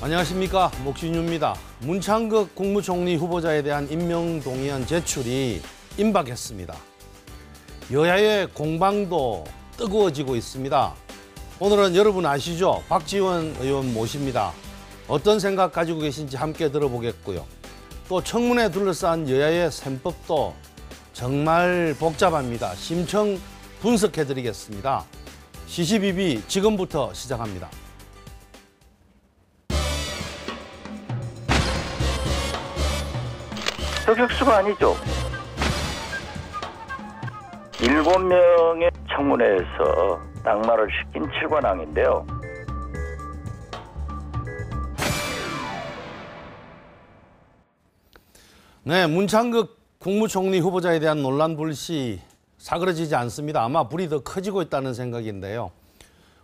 안녕하십니까, 목신유입니다. 문창극 국무총리 후보자에 대한 임명동의안 제출이 임박했습니다. 여야의 공방도 뜨거워지고 있습니다. 오늘은 여러분 아시죠? 박지원 의원 모십니다. 어떤 생각 가지고 계신지 함께 들어보겠고요. 또 청문회 둘러싼 여야의 셈법도 정말 복잡합니다. 심층 분석해드리겠습니다. 시시비비 지금부터 시작합니다. 저격수가 아니죠. 7명의 청문회에서 낙마를 시킨 7관왕인데요. 네, 문창극 국무총리 후보자에 대한 논란 불씨 사그러지지 않습니다. 아마 불이 더 커지고 있다는 생각인데요.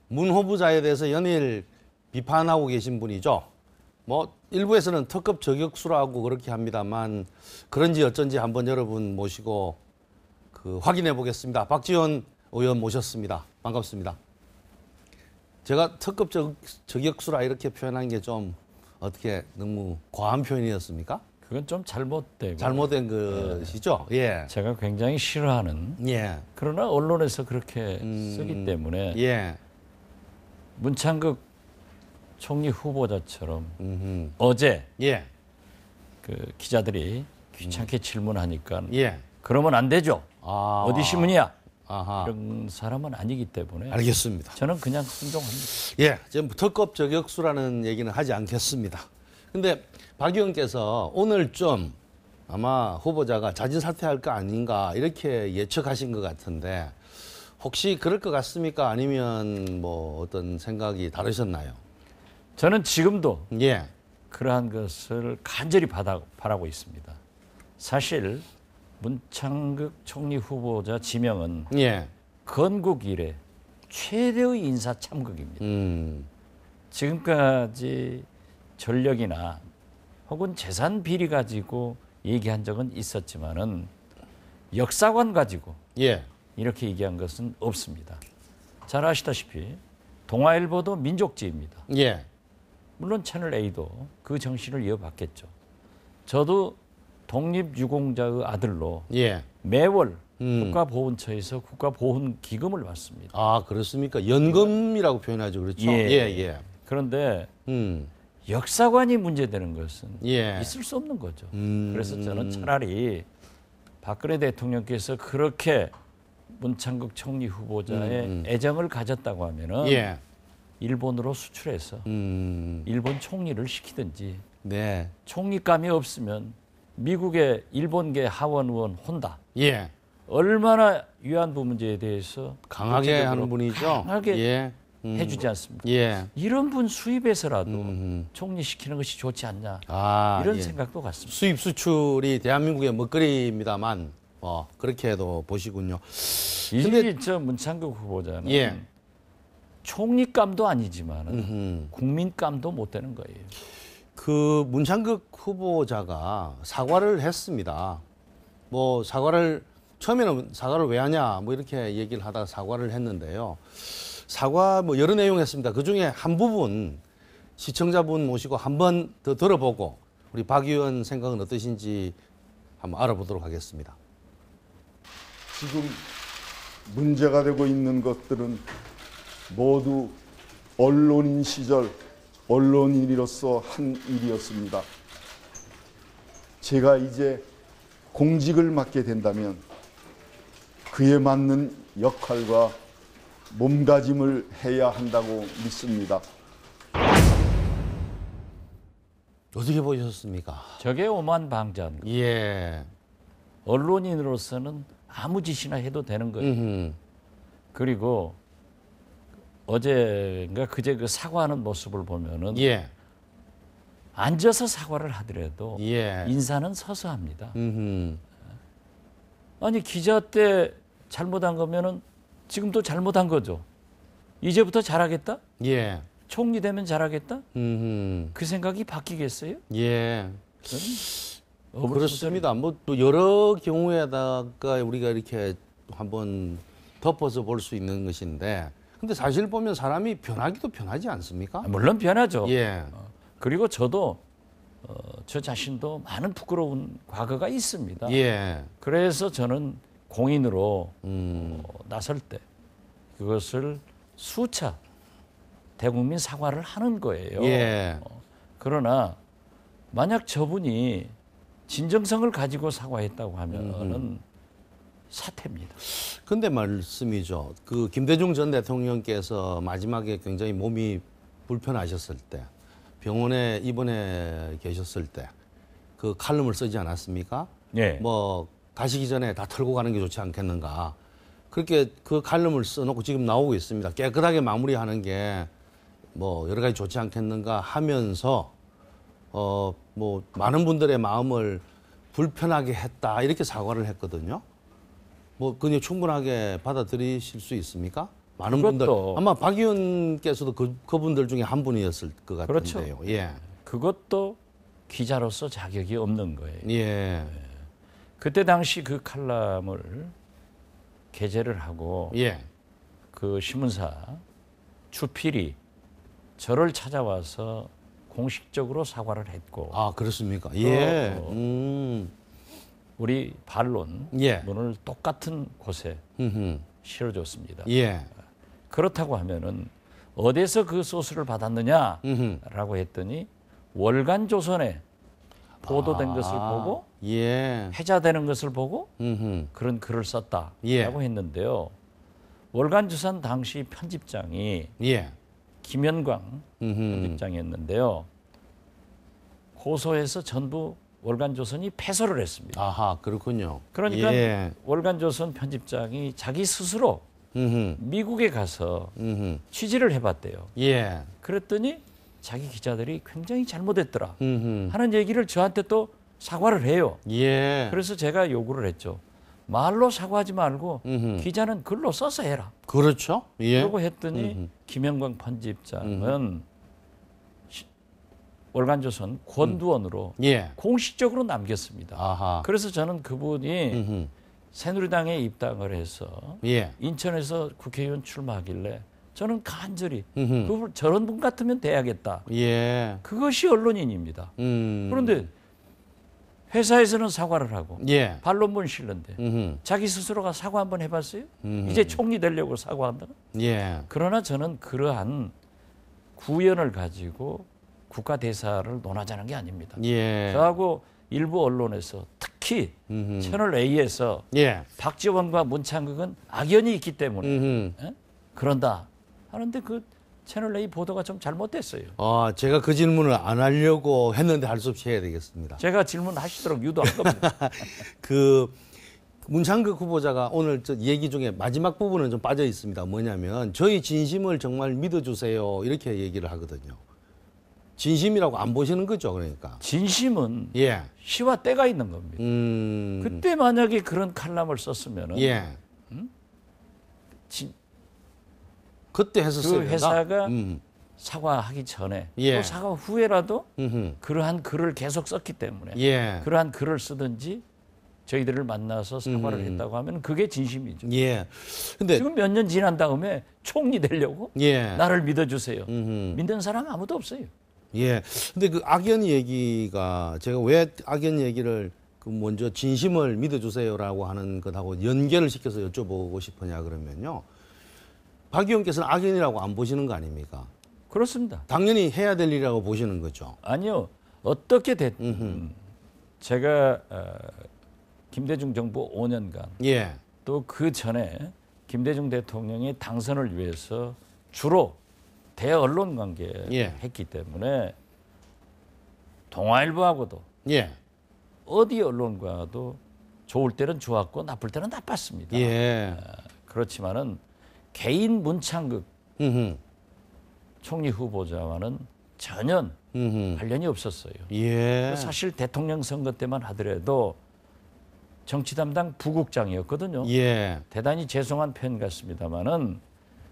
문 후보자에 대해서 연일 비판하고 계신 분이죠. 일부에서는 특급 저격수라고 그렇게 합니다만 그런지 어쩐지 한번 여러분 모시고 확인해 보겠습니다. 박지원 의원 모셨습니다. 반갑습니다. 제가 특급 저격수라 이렇게 표현한 게 좀 어떻게 너무 과한 표현이었습니까? 그건 좀 잘못된 것이죠. 예. 제가 굉장히 싫어하는. 예. 그러나 언론에서 그렇게 쓰기 때문에. 예. 문창극 총리 후보자처럼 어제 예. 기자들이 귀찮게 질문하니까 예. 그러면 안 되죠. 어디 신문이야? 아하. 이런 사람은 아니기 때문에. 알겠습니다. 저는 그냥 순종합니다. 예, 지금 특급 저격수라는 얘기는 하지 않겠습니다. 근데 박 의원께서 오늘 좀 아마 후보자가 자진 사퇴할 거 아닌가 이렇게 예측하신 것 같은데 혹시 그럴 것 같습니까? 아니면 어떤 생각이 다르셨나요? 저는 지금도 예. 그러한 것을 간절히 바라고 있습니다. 사실 문창극 총리 후보자 지명은 예. 건국 이래 최대의 인사 참극입니다. 지금까지 전력이나 혹은 재산 비리 가지고 얘기한 적은 있었지만은 역사관 가지고 예. 이렇게 얘기한 것은 없습니다. 잘 아시다시피 동아일보도 민족지입니다. 예. 물론 채널A도 그 정신을 이어받겠죠. 저도 독립유공자의 아들로 예. 매월 국가보훈처에서 국가보훈기금을 받습니다. 아, 그렇습니까? 연금이라고 표현하죠. 그렇죠? 예. 그런데 역사관이 문제되는 것은 예. 있을 수 없는 거죠. 그래서 저는 차라리 박근혜 대통령께서 그렇게 문창극 총리 후보자의 애정을 가졌다고 하면은 예. 일본으로 수출해서 일본 총리를 시키든지 네. 총리감이 없으면 미국의 일본계 하원 의원 혼다. 예. 얼마나 위안부 문제에 대해서 강하게 하는 분이죠. 강하게 예. 해주지 않습니까? 예. 이런 분 수입해서라도 총리 시키는 것이 좋지 않냐. 이런 예. 생각도 같습니다. 수입 수출이 대한민국의 먹거리입니다만 그렇게 해도 보시군요. 근데 저 문창극 후보자는 예. 총리감도 아니지만 국민감도 못 되는 거예요. 문창극 후보자가 사과를 했습니다. 처음에는 사과를 왜 하냐 이렇게 얘기를 하다가 사과를 했는데요. 사과 여러 내용 했습니다. 그중에 한 부분 시청자분 모시고 한 번 더 들어보고 우리 박 의원 생각은 어떠신지 한번 알아보도록 하겠습니다. 지금 문제가 되고 있는 것들은 모두 언론인 시절 언론인으로서 한 일이었습니다. 제가 이제 공직을 맡게 된다면 그에 맞는 역할과 몸가짐을 해야 한다고 믿습니다. 어떻게 보셨습니까? 저게 오만방자한 거예요. 예. 언론인으로서는 아무 짓이나 해도 되는 거예요. 그리고 어제인가 그제 사과하는 모습을 보면은 예. 앉아서 사과를 하더라도 예. 인사는 서서 합니다. 음흠. 아니 기자 때 잘못한 거면은 지금도 잘못한 거죠. 이제부터 잘하겠다? 예. 총리 되면 잘하겠다? 음흠. 그 생각이 바뀌겠어요? 예. 그렇습니다. 어불소설이. 또 여러 경우에다가 우리가 이렇게 한번 덮어서 볼 수 있는 것인데, 근데 사실 보면 사람이 변하기도 변하지 않습니까? 물론 변하죠. 예. 그리고 저도 저 자신도 많은 부끄러운 과거가 있습니다. 예. 그래서 저는 공인으로 나설 때 그것을 수차 대국민 사과를 하는 거예요. 예. 그러나 만약 저분이 진정성을 가지고 사과했다고 하면은 사퇴입니다. 근데 말씀이죠. 그 김대중 전 대통령께서 마지막에 굉장히 몸이 불편하셨을 때 병원에 입원해 계셨을 때 그 칼럼을 쓰지 않았습니까? 예. 뭐 가시기 전에 다 털고 가는 게 좋지 않겠는가. 그렇게 그 칼럼을 써놓고 지금 나오고 있습니다. 깨끗하게 마무리하는 게 뭐 여러 가지 좋지 않겠는가 하면서 뭐 많은 분들의 마음을 불편하게 했다 이렇게 사과를 했거든요. 뭐 그냥 충분하게 받아들이실 수 있습니까? 많은 분들 그것도- 아마 박 의원께서도 그분들 중에 한 분이었을 것 같은데요. 그렇죠. 예, 그것도 기자로서 자격이 없는 거예요. 예, 그때 당시 그 칼럼을 게재를 하고 예. 그 신문사 주필이 저를 찾아와서 공식적으로 사과를 했고 아 그렇습니까? 예, 우리 반론 예. 문을 똑같은 곳에 흠흠. 실어줬습니다. 예, 그렇다고 하면은 어디서 그 소스를 받았느냐라고 했더니 월간조선에 보도된 것을 보고 예, 회자되는 것을 보고 흠흠. 그런 글을 썼다라고 예. 했는데요. 월간조선 당시 편집장이 예, 김현광 흠흠. 편집장이었는데요. 고소해서 전부 월간조선이 패소를 했습니다. 아하 그렇군요. 그러니까 예, 월간조선 편집장이 자기 스스로 흠흠. 미국에 가서 흠흠. 취재를 해봤대요. 예, 그랬더니 자기 기자들이 굉장히 잘못했더라 흠흠. 하는 얘기를 저한테 또 사과를 해요. 예, 그래서 제가 요구를 했죠. 말로 사과하지 말고 기자는 글로 써서 해라. 그렇죠. 예, 그러고 했더니 김영광 편집장은 월간조선 권두원으로 예, 공식적으로 남겼습니다. 아하, 그래서 저는 그분이 흠흠. 새누리당에 입당을 해서 예, 인천에서 국회의원 출마하길래 저는 간절히 흠흠. 저런 분 같으면 돼야겠다. 예, 그것이 언론인입니다. 음, 그런데 회사에서는 사과를 하고 예, 반론문 실는데 흠흠. 자기 스스로가 사과 한번 해봤어요? 이제 총리 되려고 사과한다고? 예, 그러나 저는 그러한 구연을 가지고 국가 대사를 논하자는 게 아닙니다. 예, 저하고 일부 언론에서 특히 채널 A에서 예, 박지원과 문창극은 악연이 있기 때문에 흠흠. 예? 그런다 하는데 그 채널 A 보도가 좀 잘못됐어요. 제가 그 질문을 안 하려고 했는데 할 수 없이 해야 되겠습니다. 제가 질문하시도록 유도한 겁니다. 그 문창극 후보자가 오늘 저 얘기 중에 마지막 부분은 좀 빠져 있습니다. 뭐냐면 저희 진심을 정말 믿어주세요 이렇게 얘기를 하거든요. 진심이라고 안 보시는 거죠, 그러니까. 진심은 예, 시와 때가 있는 겁니다. 그때 만약에 그런 칼럼을 썼으면은 예. 그때 했었어요. 그 회사가 음. 사과하기 전에 예. 또 사과 후에라도 음흠. 그러한 글을 계속 썼기 때문에 예. 그러한 글을 쓰든지 저희들을 만나서 사과를 했다고 하면 그게 진심이죠. 예. 근데 지금 몇 년 지난 다음에 총리 되려고 예. 나를 믿어주세요. 음흠. 믿는 사람 아무도 없어요. 예. 근데 그 악연 얘기가 제가 왜 악연 얘기를 그 먼저 진심을 믿어주세요라고 하는 것하고 연결을 시켜서 여쭤보고 싶으냐 그러면요. 박 의원께서는 악연이라고 안 보시는 거 아닙니까? 그렇습니다. 당연히 해야 될 일이라고 보시는 거죠. 아니요. 어떻게 됐든 제가 김대중 정부 5년간 예. 또 그 전에 김대중 대통령의 당선을 위해서 주로 대언론 관계 예. 했기 때문에 동아일보하고도 예. 어디 언론과도 좋을 때는 좋았고 나쁠 때는 나빴습니다. 예. 그렇지만은 개인 문창극 음흠. 총리 후보자와는 전혀 관련이 없었어요. 예. 사실 대통령 선거 때만 하더라도 정치 담당 부국장이었거든요. 예. 대단히 죄송한 표현 같습니다만은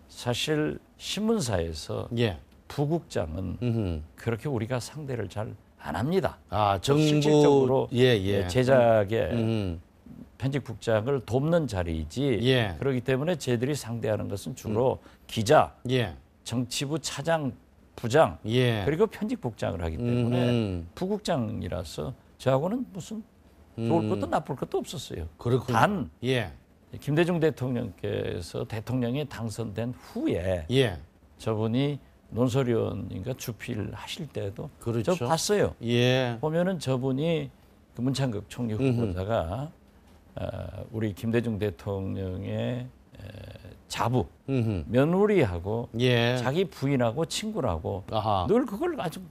사실 신문사에서 예. 부국장은 그렇게 우리가 상대를 잘 안 합니다. 정부 실질적으로 예. 제작의 편집국장을 돕는 자리이지 예. 그렇기 때문에 저희들이 상대하는 것은 주로 기자, 예. 정치부 차장 부장 예. 그리고 편집국장을 하기 때문에 부국장이라서 저하고는 무슨 좋을 것도 나쁠 것도 없었어요. 그렇군요. 단 예. 김대중 대통령께서 대통령에 당선된 후에 예. 저분이 논설위원인가 주필 하실 때도 그렇죠. 저 봤어요. 예. 보면은 저분이 그 문창극 총리 후보자가 우리 김대중 대통령의 자부, 음흠. 며느리하고 예. 자기 부인하고 친구라고 아하. 늘 그걸 아주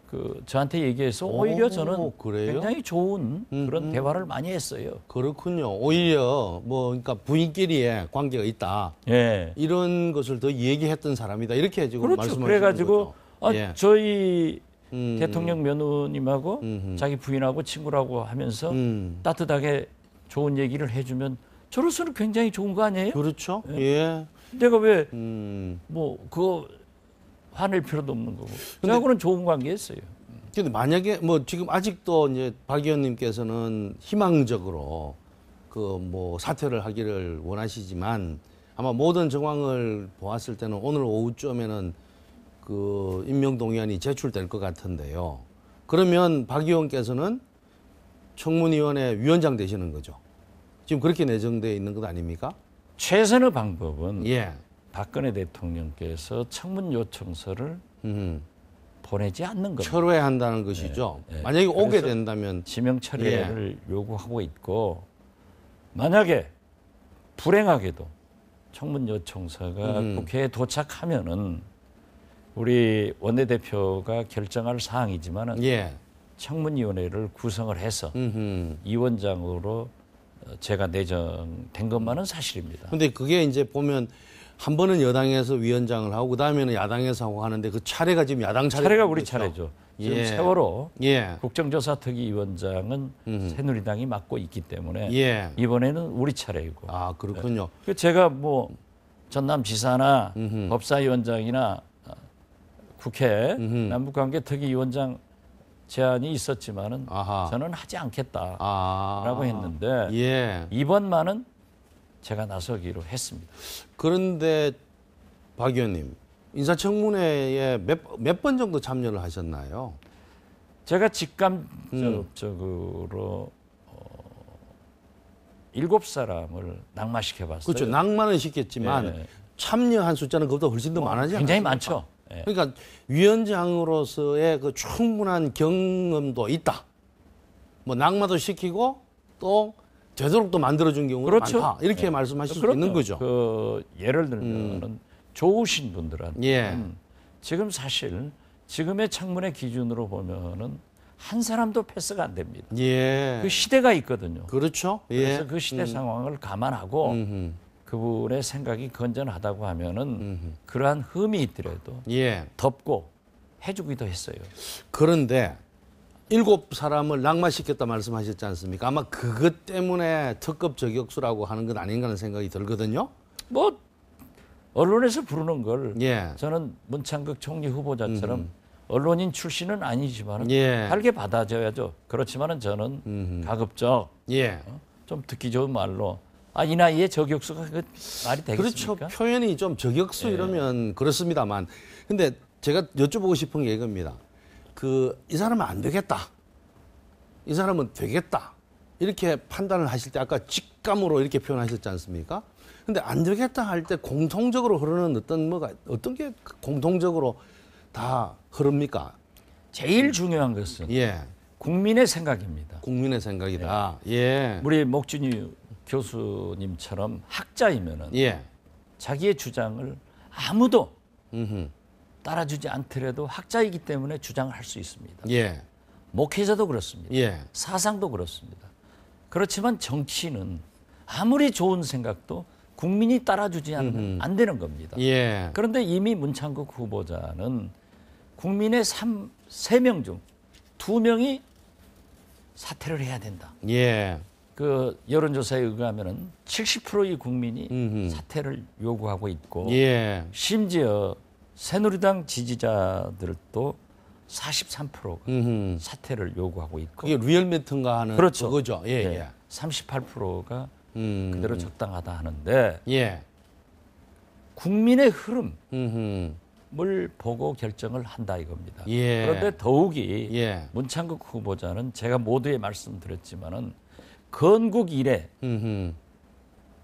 그 저한테 얘기해서 오히려 저는 그래요? 굉장히 좋은 그런 대화를 많이 했어요. 그렇군요. 오히려 뭐 그러니까 부인끼리의 관계가 있다. 예. 이런 것을 더 얘기했던 사람이다. 이렇게 지금 그렇죠. 말씀하시는 그래가지고 거죠. 예. 저희 대통령 며느님하고 자기 부인하고 친구라고 하면서 따뜻하게 좋은 얘기를 해주면 저로서는 굉장히 좋은 거 아니에요? 그렇죠. 예. 내가 왜 뭐 그거 화낼 필요도 없는 거고. 저하고는 좋은 관계였어요. 근데 만약에 뭐 지금 아직도 이제 박 의원님께서는 희망적으로 그 뭐 사퇴를 하기를 원하시지만 아마 모든 정황을 보았을 때는 오늘 오후쯤에는 그 임명동의안이 제출될 것 같은데요. 그러면 박 의원께서는 청문위원회 위원장 되시는 거죠. 지금 그렇게 내정되어 있는 것 아닙니까? 최선의 방법은 예. 박근혜 대통령께서 청문 요청서를 보내지 않는 겁니다. 철회한다는 것이죠. 네. 만약에 오게 그래서 된다면 지명 철회를 요구하고 있고 만약에 불행하게도 청문 요청서가 국회에 도착하면은 우리 원내대표가 결정할 사항이지만은 예. 청문위원회를 구성을 해서 위원장으로 제가 내정된 것만은 사실입니다. 근데 그게 이제 보면 한 번은 여당에서 위원장을 하고 그다음에는 야당에서 하고 하는데 그 차례가 지금 야당 차례가 우리 차례죠. 지금 예. 세월호 예. 국정조사 특위위원장은 새누리당이 맡고 있기 때문에 예. 이번에는 우리 차례이고. 아, 그렇군요. 그 제가 뭐 전남지사나 법사위원장이나 국회 남북관계 특위위원장 제안이 있었지만은 아하. 저는 하지 않겠다라고 아. 했는데 예. 이번만은 제가 나서기로 했습니다. 그런데 박 의원님 인사청문회에 몇 번 정도 참여를 하셨나요? 제가 직감적으로 7사람을 낙마시켜봤어요. 그렇죠. 낭만은 시켰지만 예. 참여한 숫자는 그보다 훨씬 더 많아지 않습니까? 굉장히 많죠. 예. 그러니까 위원장으로서의 그 충분한 경험도 있다. 뭐 낙마도 시키고 또 되도록 또 만들어준 경우가 그렇죠. 많다. 이렇게 예. 말씀하실 수 그럼요. 있는 거죠. 그 예를 들면 좋으신 분들은 예. 지금 사실 지금의 청문회 기준으로 보면은 한 사람도 패스가 안 됩니다. 예. 그 시대가 있거든요. 그렇죠. 그래서 예. 그 시대 상황을 감안하고 그분의 생각이 건전하다고 하면은 그러한 흠이 있더라도 예. 덮고 해주기도 했어요. 그런데 7사람을 낙마시켰다 말씀하셨지 않습니까? 아마 그것 때문에 특급 저격수라고 하는 건 아닌가 하는 생각이 들거든요. 뭐 언론에서 부르는 걸 예. 저는 문창극 총리 후보자처럼 언론인 출신은 아니지만 예. 달게 받아줘야죠. 그렇지만은 저는 가급적 예. 좀 듣기 좋은 말로 이 나이에 저격수가 그 말이 그렇죠. 되겠습니까? 표현이 좀 저격수 이러면 그렇습니다만. 근데 제가 여쭤보고 싶은 게 이겁니다. 이 사람은 안 되겠다. 이 사람은 되겠다. 이렇게 판단을 하실 때 아까 직감으로 이렇게 표현하셨지 않습니까? 근데 안 되겠다 할 때 공통적으로 흐르는 어떤 게 공통적으로 다 흐릅니까? 제일 중요한 것은 예. 국민의 생각입니다. 국민의 생각이다. 예. 우리 목준희 교수님처럼 학자이면은 예. 자기의 주장을 아무도 음흠. 따라주지 않더라도 학자이기 때문에 주장을 할 수 있습니다. 예. 목회자도 그렇습니다. 예. 사상도 그렇습니다. 그렇지만 정치는 아무리 좋은 생각도 국민이 따라주지 않으면 안 되는 겁니다. 예. 그런데 이미 문창극 후보자는 국민의 3명 중 2명이 사퇴를 해야 된다. 예. 그 여론조사에 의하면은 70%의 국민이 사퇴를 요구하고 있고 예. 심지어 새누리당 지지자들도 43%가 음흠. 사퇴를 요구하고 있고 그게 리얼미터인가 하는 그렇죠. 그거죠. 예. 네, 예. 38%가 그대로 적당하다 하는데 예. 국민의 흐름 음흠. 보고 결정을 한다 이겁니다. 예. 그런데 더욱이 예. 문창극 후보자는 제가 모두에 말씀드렸지만은 건국 이래 음흠.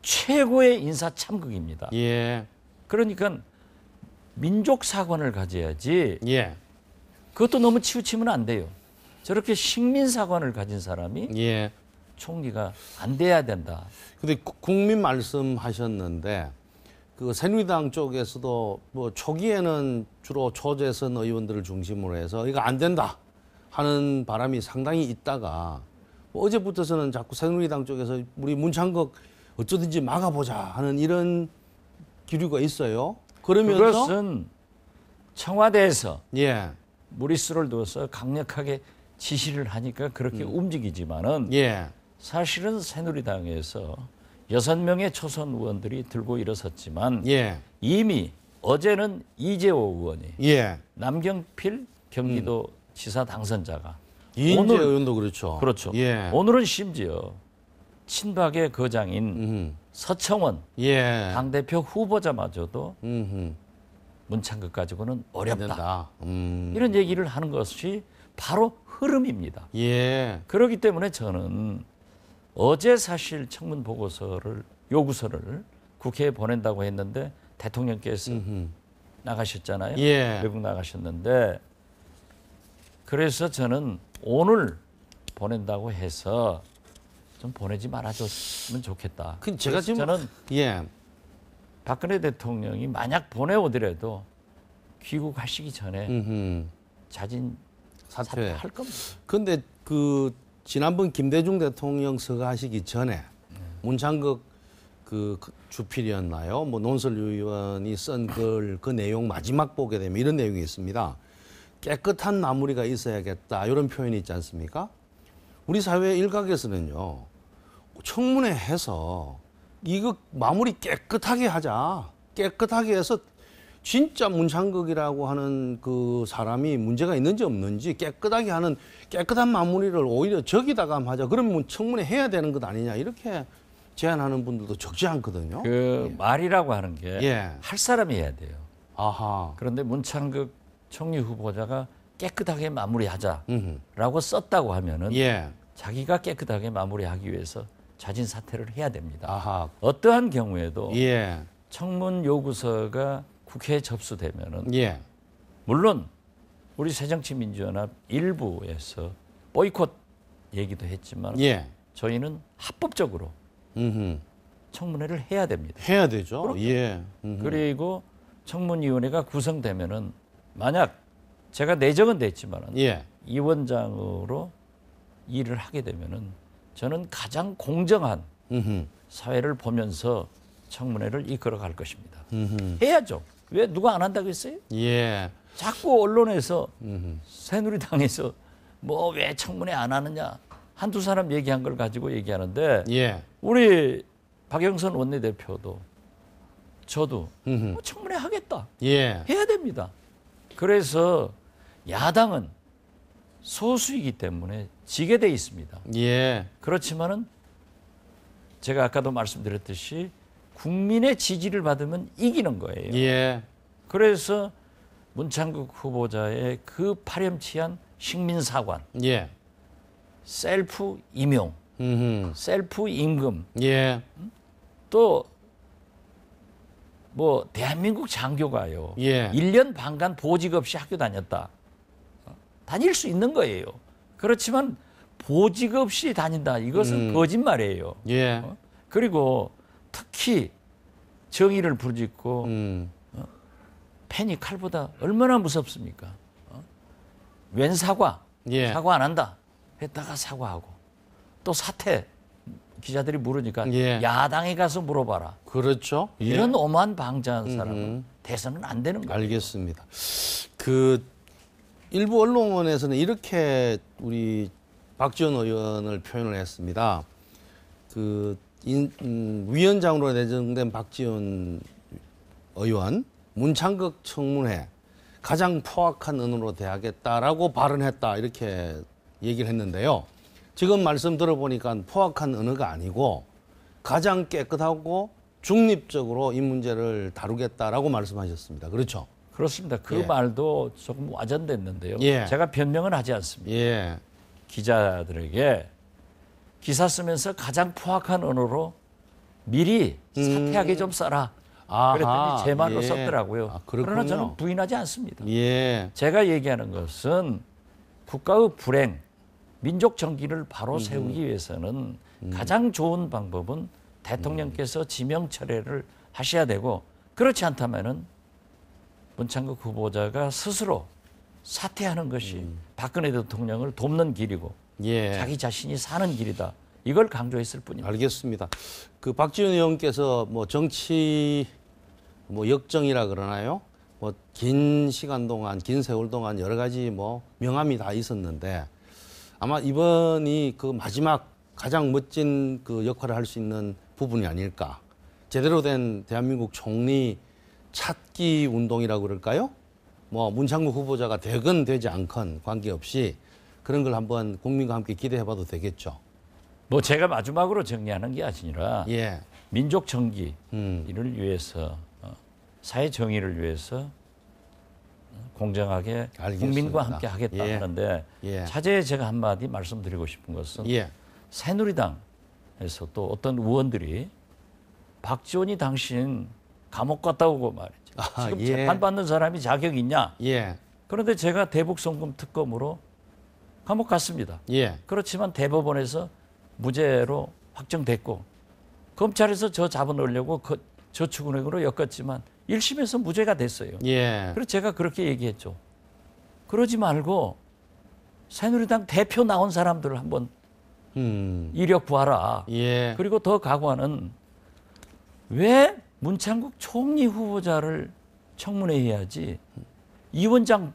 최고의 인사 참극입니다. 예. 그러니까 민족 사관을 가져야지 예. 그것도 너무 치우치면 안 돼요. 저렇게 식민 사관을 가진 사람이 예. 총리가 안 돼야 된다. 근데 국민 말씀하셨는데 그 새누리당 쪽에서도 뭐 초기에는 주로 초재선 의원들을 중심으로 해서 이거 안 된다 하는 바람이 상당히 있다가 뭐 어제부터서는 자꾸 새누리당 쪽에서 우리 문창극 어쩌든지 막아보자 하는 이런 기류가 있어요. 그러면서 그것은 청와대에서 예. 무리수를 두어서 강력하게 지시를 하니까 그렇게 움직이지만은 예. 사실은 새누리당에서 6명의 초선 의원들이 들고 일어섰지만 예. 이미 어제는 이재호 의원이 예. 남경필 경기도 지사 당선자가 이인재 오늘- 의원도 그렇죠. 그렇죠. 예. 오늘은 심지어 친박의 거장인 음흠. 서청원 예. 당대표 후보자마저도 음흠. 문창극 가지고는 안 어렵다. 된다. 이런 얘기를 하는 것이 바로 흐름입니다. 예. 그렇기 때문에 저는 어제 사실 청문 보고서를 요구서를 국회에 보낸다고 했는데 대통령께서 나가셨잖아요. 예. 외국 나가셨는데 그래서 저는 오늘 보낸다고 해서 좀 보내지 말아줬으면 좋겠다. 그 제가 그래서 지금 저는 예. 박근혜 대통령이 만약 보내오더라도 귀국하시기 전에 음흠. 자진 사퇴. 사퇴할 겁니다. 근데 그 지난번 김대중 대통령 서거하시기 전에 문창극 그 주필이었나요? 뭐 논설 의원이 쓴 글 그 내용 마지막 보게 되면 이런 내용이 있습니다. 깨끗한 마무리가 있어야겠다 이런 표현이 있지 않습니까? 우리 사회 일각에서는요 청문회 해서 이거 마무리 깨끗하게 하자. 깨끗하게 해서 진짜 문창극이라고 하는 그 사람이 문제가 있는지 없는지 깨끗하게 하는 깨끗한 마무리를 오히려 저기다가 하자. 그러면 청문회 해야 되는 것 아니냐 이렇게 제안하는 분들도 적지 않거든요. 그 말이라고 하는 게 할 예. 사람이 해야 돼요. 아하. 그런데 문창극 총리 후보자가 깨끗하게 마무리하자라고 음흠. 썼다고 하면은 예. 자기가 깨끗하게 마무리하기 위해서 자진 사퇴를 해야 됩니다. 아하. 어떠한 경우에도 예. 청문 요구서가 국회에 접수되면은 예. 물론 우리 새정치민주연합 일부에서 보이콧 얘기도 했지만 예. 저희는 합법적으로 음흠. 청문회를 해야 됩니다. 해야 되죠. 그렇죠. 예. 그리고 청문위원회가 구성되면은 만약 제가 내정은 됐지만은 예. 이 원장으로 일을 하게 되면은 저는 가장 공정한 음흠. 사회를 보면서 청문회를 이끌어갈 것입니다. 음흠. 해야죠. 왜 누가 안 한다고 했어요? 예. 자꾸 언론에서 음흠. 새누리당에서 뭐 왜 청문회 안 하느냐 한두 사람 얘기한 걸 가지고 얘기하는데 예. 우리 박영선 원내대표도 저도 음흠. 뭐 청문회 하겠다. 예. 해야 됩니다. 그래서 야당은 소수이기 때문에 지게 돼 있습니다. 예. 그렇지만은 제가 아까도 말씀드렸듯이 국민의 지지를 받으면 이기는 거예요. 예. 그래서 문창극 후보자의 그 파렴치한 식민사관, 예. 셀프 임용, 음흠. 셀프 임금, 예. 또 뭐 대한민국 장교가요. 예. 1년 반간 보직 없이 학교 다녔다. 다닐 수 있는 거예요. 그렇지만 보직 없이 다닌다. 이것은 거짓말이에요. 예. 그리고 특히 정의를 부르짖고 펜이 칼보다 얼마나 무섭습니까? 웬 사과? 예. 사과 안 한다. 했다가 사과하고 또 사퇴. 기자들이 물으니까 예. 야당에 가서 물어봐라. 그렇죠. 예. 이런 오만 방자한 사람은 돼서는 안 되는 거예요. 알겠습니다. 그 일부 언론에서는 이렇게 우리 박지원 의원을 표현을 했습니다. 그 위원장으로 내정된 박지원 의원 문창극 청문회 가장 포악한 언어로 대하겠다라고 발언했다 이렇게 얘기를 했는데요. 지금 말씀 들어보니까 포악한 언어가 아니고 가장 깨끗하고 중립적으로 이 문제를 다루겠다라고 말씀하셨습니다. 그렇죠? 그렇습니다. 그 예. 말도 조금 와전됐는데요. 예. 제가 변명은 하지 않습니다. 예. 기자들에게 기사 쓰면서 가장 포악한 언어로 미리 사퇴하게 좀 써라. 아하, 그랬더니 제 말로 예. 썼더라고요. 아, 그렇군요. 그러나 저는 부인하지 않습니다. 예. 제가 얘기하는 것은 국가의 불행, 민족 정기를 바로 세우기 위해서는 가장 좋은 방법은 대통령께서 지명 철회를 하셔야 되고 그렇지 않다면은 문창극 후보자가 스스로 사퇴하는 것이 박근혜 대통령을 돕는 길이고 예. 자기 자신이 사는 길이다. 이걸 강조했을 뿐입니다. 알겠습니다. 그 박지원 의원께서 뭐 정치 뭐 역정이라 그러나요? 뭐 긴 시간 동안, 긴 세월 동안 여러 가지 뭐 명함이 다 있었는데 아마 이번이 그 마지막 가장 멋진 그 역할을 할 수 있는 부분이 아닐까. 제대로 된 대한민국 총리 찾기 운동이라고 그럴까요? 뭐 문창국 후보자가 되건 되지 않건 관계없이 그런 걸 한번 국민과 함께 기대해봐도 되겠죠. 뭐 제가 마지막으로 정리하는 게 아니라 예. 민족 정기를 위해서 사회 정의를 위해서 공정하게 알겠습니다. 국민과 함께 하겠다 예. 하는데 예. 차제에 제가 한마디 말씀드리고 싶은 것은 예. 새누리당에서 또 어떤 의원들이 박지원이 당신 감옥 갔다 오고 말이죠. 지금 예. 재판받는 사람이 자격이 있냐? 예. 그런데 제가 대북송금 특검으로 감옥 갔습니다. 예. 그렇지만 대법원에서 무죄로 확정됐고 검찰에서 저 잡아놓으려고 저축은행으로 엮었지만 1심에서 무죄가 됐어요. 예. 그래서 제가 그렇게 얘기했죠. 그러지 말고 새누리당 대표 나온 사람들을 한번 이력 구하라. 예. 그리고 더 각오하는 왜 문창국 총리 후보자를 청문회해야지 이 원장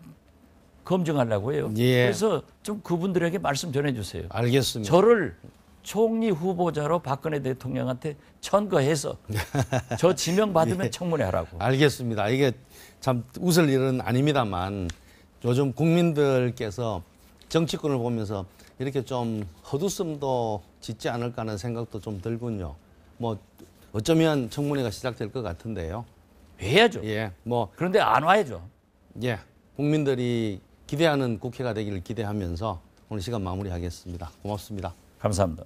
검증하려고 해요. 예. 그래서 좀 그분들에게 말씀 전해주세요. 알겠습니다. 저를 총리 후보자로 박근혜 대통령한테 천거해서 저 지명 받으면 청문회하라고. 알겠습니다. 이게 참 웃을 일은 아닙니다만 요즘 국민들께서 정치권을 보면서 이렇게 좀 헛웃음도 짓지 않을까 하는 생각도 좀 들군요. 뭐 어쩌면 청문회가 시작될 것 같은데요. 해야죠. 예, 뭐 그런데 안 와야죠. 예, 국민들이 기대하는 국회가 되기를 기대하면서 오늘 시간 마무리하겠습니다. 고맙습니다. 감사합니다.